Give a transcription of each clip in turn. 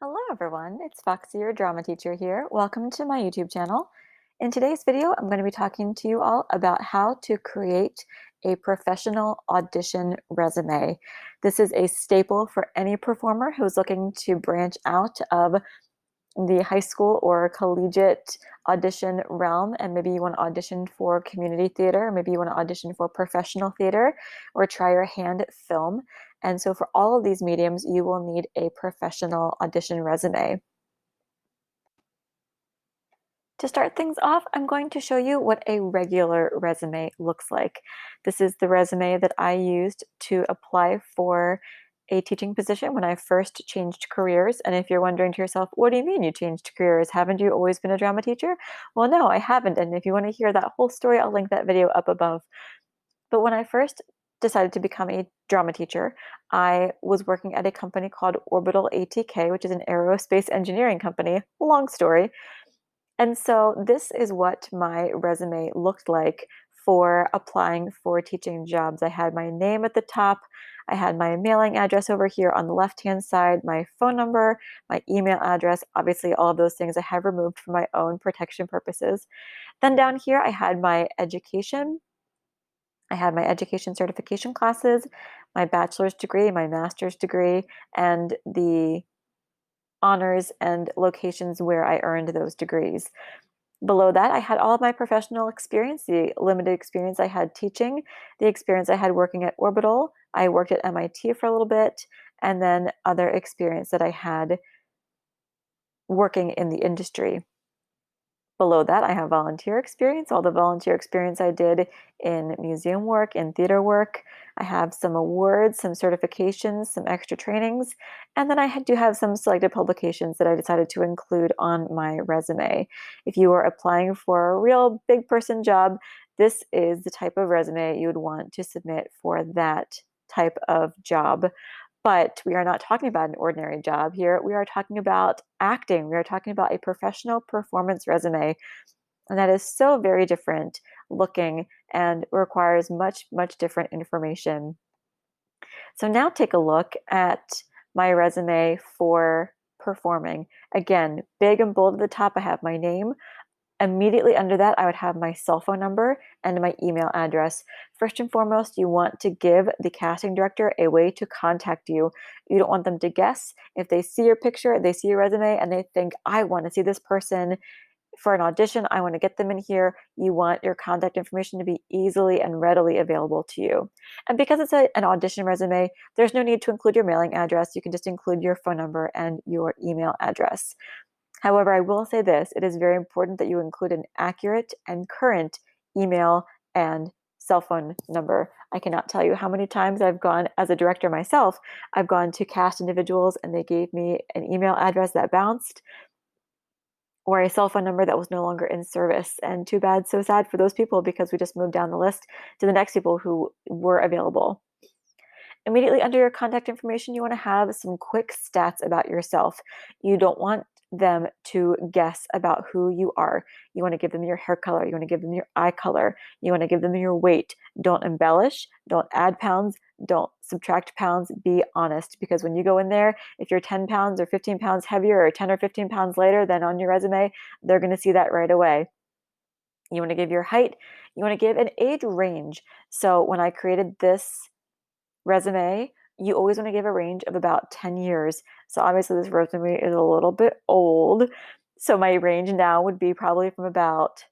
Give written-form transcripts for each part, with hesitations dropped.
Hello everyone, it's Foxy, your drama teacher here. Welcome to my YouTube channel. In today's video, I'm going to be talking to you all about how to create a professional audition resume. This is a staple for any performer who's looking to branch out of the high school or collegiate audition realm, and maybe you want to audition for community theater, maybe you want to audition for professional theater, or try your hand at film. And so for all of these mediums, you will need a professional audition resume. To start things off, I'm going to show you what a regular resume looks like. This is the resume that I used to apply for a teaching position when I first changed careers. And if you're wondering to yourself, what do you mean you changed careers? Haven't you always been a drama teacher? Well, no, I haven't. And if you want to hear that whole story, I'll link that video up above. But when I first decided to become a drama teacher, I was working at a company called Orbital ATK, which is an aerospace engineering company. Long story. And so this is what my resume looked like for applying for teaching jobs. I had my name at the top. I had my mailing address over here on the left-hand side, my phone number, my email address. Obviously, all of those things I have removed for my own protection purposes. Then down here, I had my education. I had my education certification classes, my bachelor's degree, my master's degree, and the honors and locations where I earned those degrees. Below that, I had all of my professional experience, the limited experience I had teaching, the experience I had working at Orbital. I worked at MIT for a little bit, and then other experience that I had working in the industry. Below that, I have volunteer experience, all the volunteer experience I did in museum work, in theater work. I have some awards, some certifications, some extra trainings, and then I do have some selected publications that I decided to include on my resume. If you are applying for a real big person job, this is the type of resume you would want to submit for that type of job. But we are not talking about an ordinary job here. We are talking about acting. We are talking about a professional performance resume. And that is so very different looking and requires much, much different information. So now take a look at my resume for performing. Again, big and bold at the top, I have my name. Immediately under that, I would have my cell phone number and my email address. First and foremost, you want to give the casting director a way to contact you. You don't want them to guess. If they see your picture, they see your resume, and they think, I want to see this person for an audition, I want to get them in here. You want your contact information to be easily and readily available to you. And because it's an audition resume, there's no need to include your mailing address. You can just include your phone number and your email address. However, I will say this, it is very important that you include an accurate and current email and cell phone number. I cannot tell you how many times I've gone, as a director myself, I've gone to cast individuals and they gave me an email address that bounced or a cell phone number that was no longer in service. And too bad, so sad for those people because we just moved down the list to the next people who were available. Immediately under your contact information, you want to have some quick stats about yourself. You don't want them to guess about who you are. You want to give them your hair color. You want to give them your eye color. You want to give them your weight. Don't embellish. Don't add pounds. Don't subtract pounds. Be honest, because when you go in there, if you're 10 pounds or 15 pounds heavier or 10 or 15 pounds lighter than on your resume, they're going to see that right away. You want to give your height. You want to give an age range. So when I created this resume, you always want to give a range of about 10 years. So obviously this resume is a little bit old. So my range now would be probably from about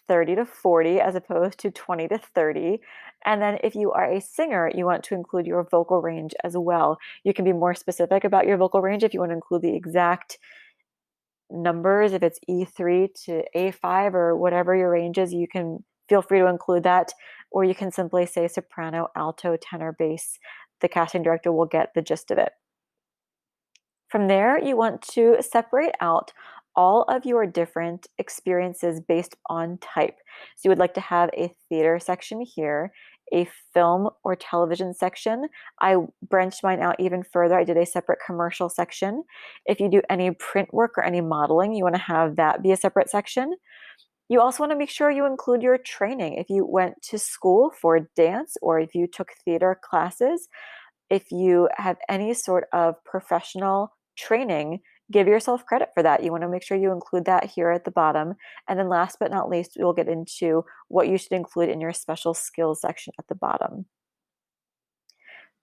30 to 40 as opposed to 20 to 30. And then if you are a singer, you want to include your vocal range as well. You can be more specific about your vocal range if you want to include the exact numbers, if it's E3 to A5 or whatever your range is, you can feel free to include that, or you can simply say soprano, alto, tenor, bass. The casting director will get the gist of it. From there, you want to separate out all of your different experiences based on type. So you would like to have a theater section here, a film or television section. I branched mine out even further. I did a separate commercial section. If you do any print work or any modeling, you want to have that be a separate section. You also want to make sure you include your training. If you went to school for dance or if you took theater classes, if you have any sort of professional training, give yourself credit for that. You want to make sure you include that here at the bottom. And then last but not least, we'll get into what you should include in your special skills section at the bottom.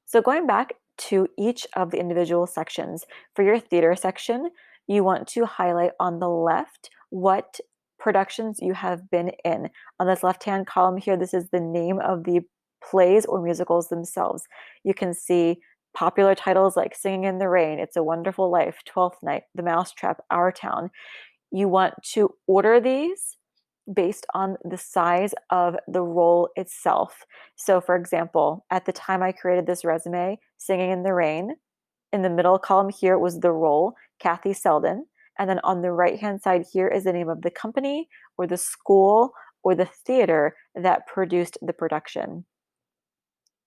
So going back to each of the individual sections, for your theater section, you want to highlight on the left what productions you have been in. On this left-hand column here, this is the name of the plays or musicals themselves. You can see popular titles like Singing in the Rain, It's a Wonderful Life, Twelfth Night, The Mousetrap, Our Town. You want to order these based on the size of the role itself. So for example, at the time I created this resume, Singing in the Rain, in the middle column here was the role, Kathy Selden. And then on the right-hand side here is the name of the company or the school or the theater that produced the production.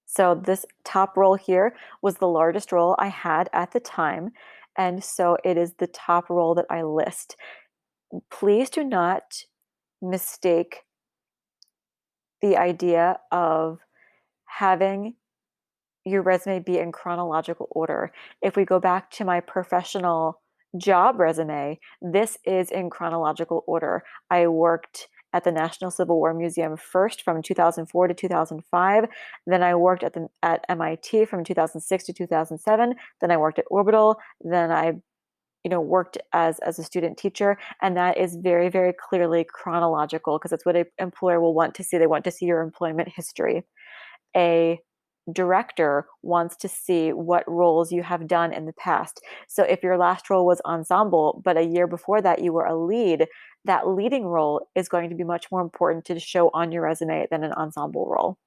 So this top role here was the largest role I had at the time. And so it is the top role that I list. Please do not mistake the idea of having your resume be in chronological order. If we go back to my professional job resume, this is in chronological order. I worked at the National Civil War Museum first from 2004 to 2005. Then I worked at MIT from 2006 to 2007. Then I worked at Orbital. Then I worked as a student teacher, and that is very, very clearly chronological because that's what an employer will want to see. They want to see your employment history. A director wants to see what roles you have done in the past. So if your last role was ensemble, but a year before that you were a lead, that leading role is going to be much more important to show on your resume than an ensemble role.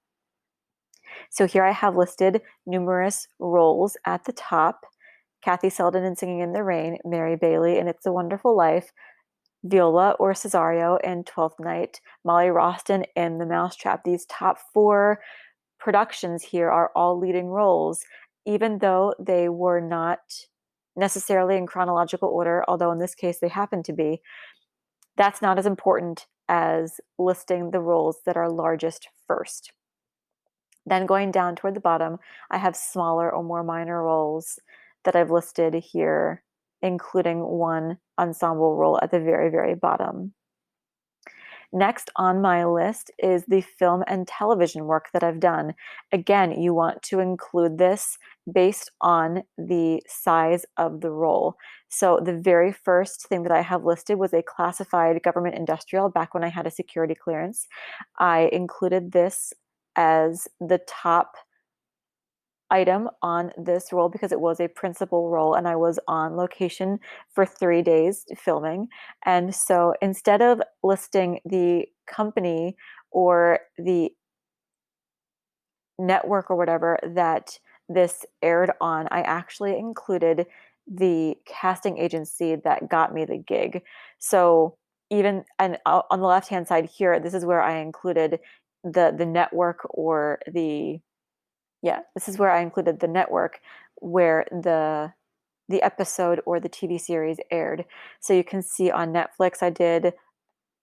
So here I have listed numerous roles at the top. Kathy Selden in Singing in the Rain, Mary Bailey in It's a Wonderful Life, Viola or Cesario in Twelfth Night, Molly Roston in The Mousetrap. These top 4 productions here are all leading roles, even though they were not necessarily in chronological order, although in this case they happen to be. That's not as important as listing the roles that are largest first. Then going down toward the bottom, I have smaller or more minor roles that I've listed here, including one ensemble role at the very, very bottom. Next on my list is the film and television work that I've done. Again, you want to include this based on the size of the role. So the very first thing that I have listed was a classified government industrial back when I had a security clearance. I included this as the top item on this role because it was a principal role and I was on location for 3 days filming. And so instead of listing the company or the network or whatever that this aired on, I actually included the casting agency that got me the gig. So even and on the left hand side here, this is where I included the network or this is where I included the network where the episode or the TV series aired. So you can see on Netflix, I did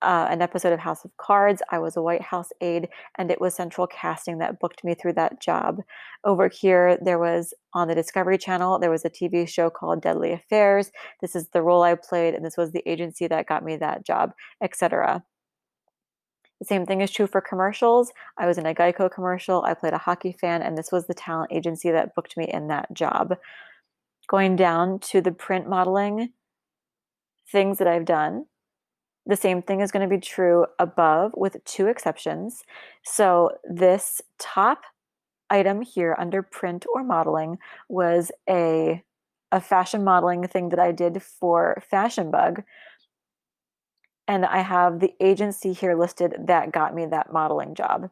an episode of House of Cards. I was a White House aide, and it was Central Casting that booked me through that job. Over here, there was on the Discovery Channel, there was a TV show called Deadly Affairs. This is the role I played, and this was the agency that got me that job, etc. The same thing is true for commercials. I was in a Geico commercial. I played a hockey fan, and this was the talent agency that booked me in that job. Going down to the print modeling things that I've done, the same thing is going to be true above with 2 exceptions. So this top item here under print or modeling was a fashion modeling thing that I did for Fashion Bug. And I have the agency here listed that got me that modeling job.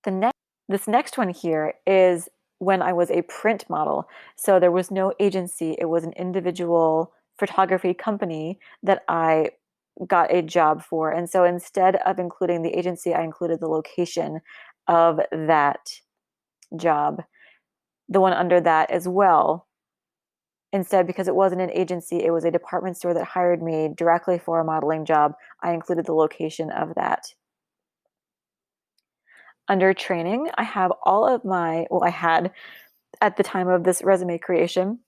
This next one here is when I was a print model. So there was no agency, it was an individual photography company that I got a job for. And so instead of including the agency, I included the location of that job. The one under that as well. Instead, because it wasn't an agency, it was a department store that hired me directly for a modeling job, I included the location of that. Under training, I have all of I had at the time of this resume creation,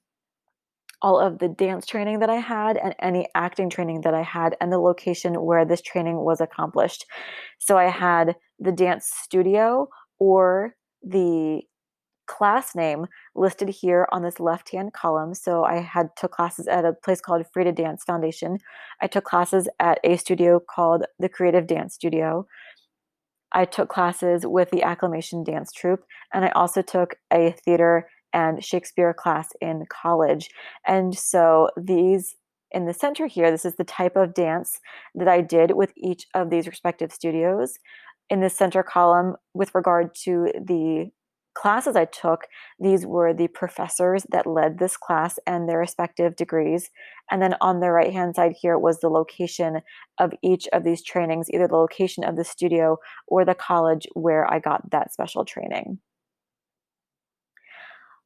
all of the dance training that I had and any acting training that I had and the location where this training was accomplished. So I had the dance studio or the class name listed here on this left-hand column. So I had took classes at a place called Free to Dance Foundation. I took classes at a studio called the Creative Dance Studio. I took classes with the Acclamation Dance Troupe, and I also took a theater and Shakespeare class in college. And so these in the center here, this is the type of dance that I did with each of these respective studios. In the center column, with regard to the classes I took, these were the professors that led this class and their respective degrees. And then on the right hand side here was the location of each of these trainings, either the location of the studio or the college where I got that special training.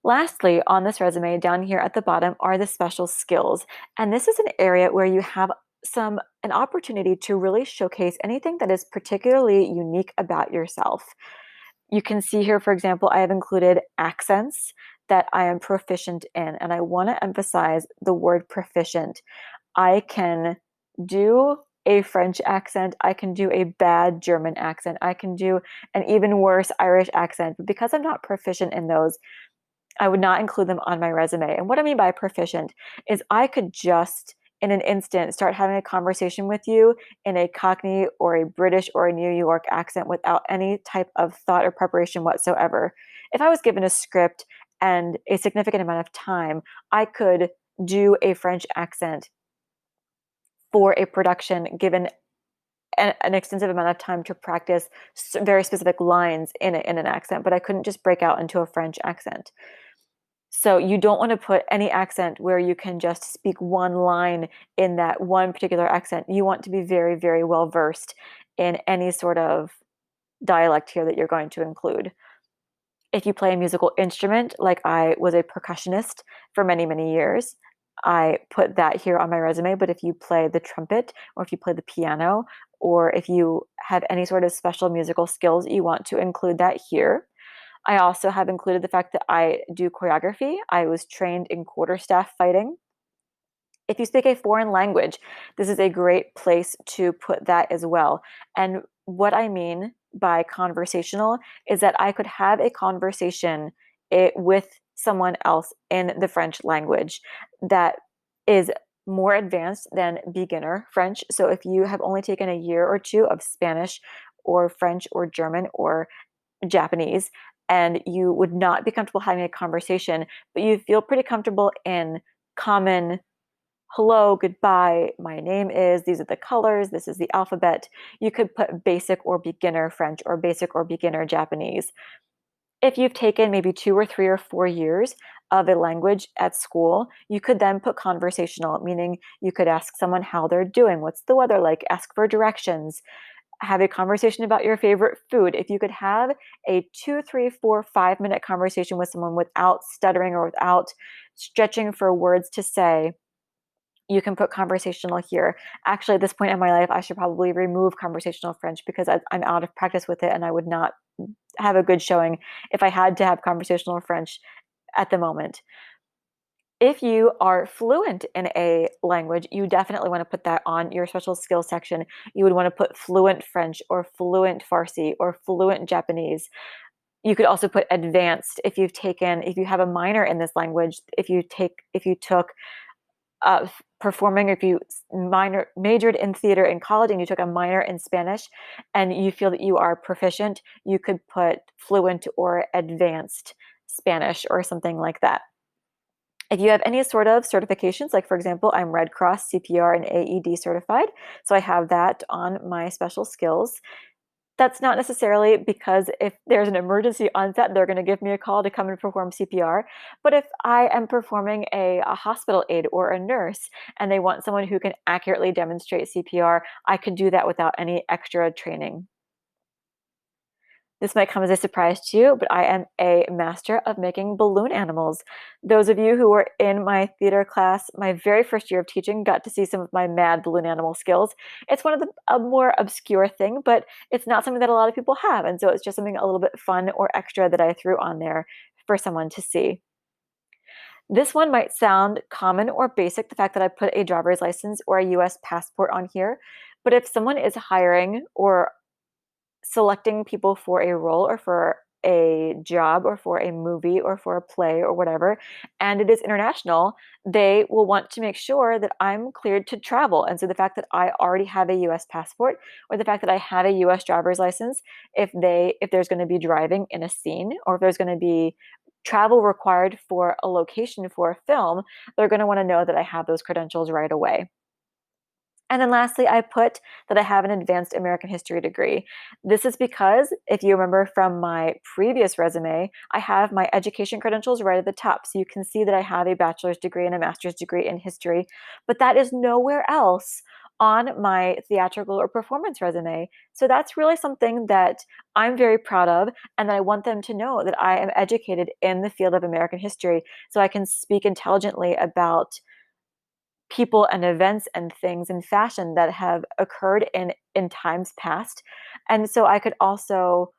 Lastly, on this resume down here at the bottom are the special skills. And this is an area where you have an opportunity to really showcase anything that is particularly unique about yourself. You can see here, for example, I have included accents that I am proficient in, and I want to emphasize the word proficient. I can do a French accent, I can do a bad German accent, I can do an even worse Irish accent, but because I'm not proficient in those, I would not include them on my resume. And what I mean by proficient is I could just in an instant start having a conversation with you in a Cockney or a British or a New York accent without any type of thought or preparation whatsoever. If I was given a script and a significant amount of time, I could do a French accent for a production given an extensive amount of time to practice very specific lines in an accent, but I couldn't just break out into a French accent. So you don't want to put any accent where you can just speak one line in that one particular accent. You want to be very, very well versed in any sort of dialect here that you're going to include. If you play a musical instrument, like I was a percussionist for many, many years, I put that here on my resume. But if you play the trumpet or if you play the piano, or if you have any sort of special musical skills, you want to include that here. I also have included the fact that I do choreography. I was trained in quarterstaff fighting. If you speak a foreign language, this is a great place to put that as well. And what I mean by conversational is that I could have a conversation with someone else in the French language that is more advanced than beginner French. So if you have only taken a year or two of Spanish or French or German or Japanese, and you would not be comfortable having a conversation, but you feel pretty comfortable in common hello, goodbye, my name is, these are the colors, this is the alphabet. You could put basic or beginner French or basic or beginner Japanese. If you've taken maybe 2 or 3 or 4 years of a language at school, you could then put conversational, meaning you could ask someone how they're doing, what's the weather like, ask for directions, have a conversation about your favorite food. If you could have a 2, 3, 4, 5 minute conversation with someone without stuttering or without stretching for words to say, you can put conversational here. Actually, at this point in my life, I should probably remove conversational French because I'm out of practice with it and I would not have a good showing if I had to have conversational French at the moment. If you are fluent in a language, you definitely want to put that on your special skills section. You would want to put fluent French or fluent Farsi or fluent Japanese. You could also put advanced if you have a minor in this language, if you took performing, if you majored in theater in college and you took a minor in Spanish and you feel that you are proficient, you could put fluent or advanced Spanish or something like that. If you have any sort of certifications, like for example, I'm Red Cross, CPR, and AED certified, so I have that on my special skills. That's not necessarily because if there's an emergency on set, they're going to give me a call to come and perform CPR. But if I am performing a hospital aide or a nurse and they want someone who can accurately demonstrate CPR, I could do that without any extra training. This might come as a surprise to you, but I am a master of making balloon animals. Those of you who were in my theater class, my very first year of teaching, got to see some of my mad balloon animal skills. It's one of a more obscure thing, but it's not something that a lot of people have. And so it's just something a little bit fun or extra that I threw on there for someone to see. This one might sound common or basic, the fact that I put a driver's license or a US passport on here. But if someone is hiring or selecting people for a role or for a job or for a movie or for a play or whatever, and it is international, they will want to make sure that I'm cleared to travel. And so the fact that I already have a US passport or the fact that I have a US driver's license, if there's going to be driving in a scene or if there's going to be travel required for a location for a film, they're going to want to know that I have those credentials right away. And then lastly, I put that I have an advanced American history degree. This is because, if you remember from my previous resume, I have my education credentials right at the top. So you can see that I have a bachelor's degree and a master's degree in history, but that is nowhere else on my theatrical or performance resume. So that's really something that I'm very proud of, and that I want them to know that I am educated in the field of American history so I can speak intelligently about people and events and things in fashion that have occurred in times past. And so I could also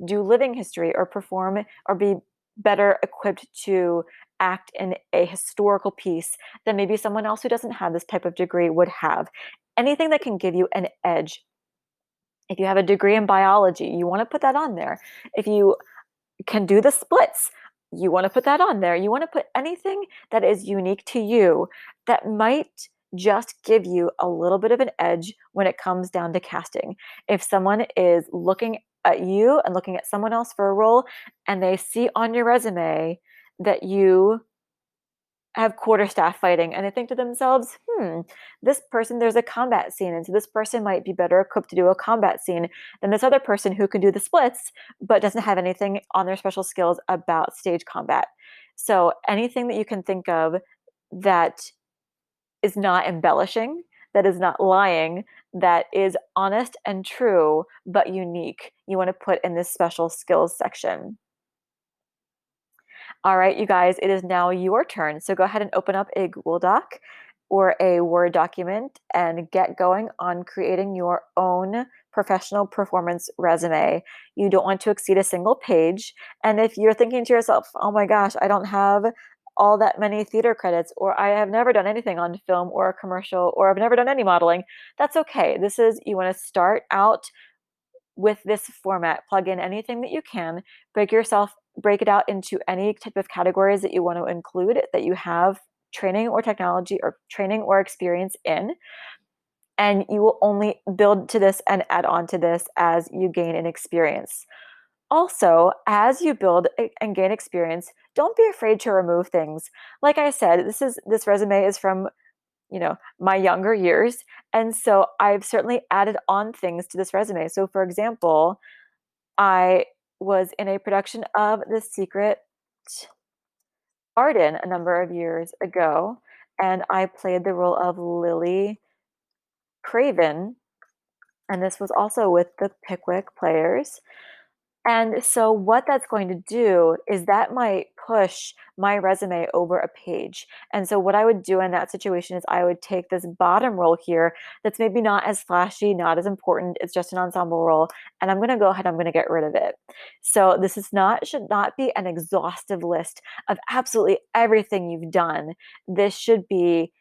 do living history or perform or be better equipped to act in a historical piece than maybe someone else who doesn't have this type of degree would have. Anything that can give you an edge. If you have a degree in biology, you want to put that on there. If you can do the splits, you want to put that on there. You want to put anything that is unique to you that might just give you a little bit of an edge when it comes down to casting. If someone is looking at you and looking at someone else for a role and they see on your resume that you have quarterstaff fighting and they think to themselves, this person, there's a combat scene. And so this person might be better equipped to do a combat scene than this other person who can do the splits, but doesn't have anything on their special skills about stage combat. So anything that you can think of that is not embellishing, that is not lying, that is honest and true, but unique, you want to put in this special skills section. All right, you guys, it is now your turn. So go ahead and open up a Google Doc or a Word document and get going on creating your own professional performance resume. You don't want to exceed a single page. And if you're thinking to yourself, oh my gosh, I don't have all that many theater credits, or I have never done anything on film or a commercial, or I've never done any modeling, that's okay. You want to start out with this format. Plug in anything that you can, break it out into any type of categories that you want to include that you have training or technology or training or experience in. And you will only build to this and add on to this as you gain an experience. Also, as you build and gain experience, don't be afraid to remove things. Like I said, this resume is from my younger years. And so I've certainly added on things to this resume. So for example, I was in a production of The Secret Garden a number of years ago, and I played the role of Lily Craven, and this was also with the Pickwick Players. And so what that's going to do is that might push my resume over a page. And so what I would do in that situation is I would take this bottom role here that's maybe not as flashy, not as important, it's just an ensemble role, and I'm going to go ahead, I'm going to get rid of it. So this should not be an exhaustive list of absolutely everything you've done. This should be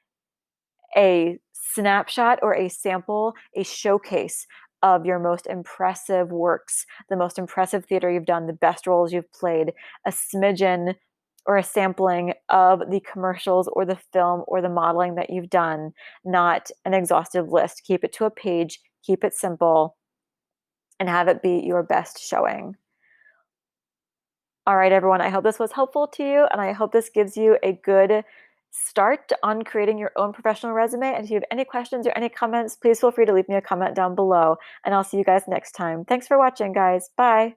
a snapshot or a sample, a showcase of your most impressive works, the most impressive theater you've done, the best roles you've played, a smidgen or a sampling of the commercials or the film or the modeling that you've done, not an exhaustive list. Keep it to a page, keep it simple, and have it be your best showing. All right, everyone, I hope this was helpful to you, and I hope this gives you a good start on creating your own professional resume. And if you have any questions or any comments, please feel free to leave me a comment down below, and I'll see you guys next time. Thanks for watching, guys. Bye.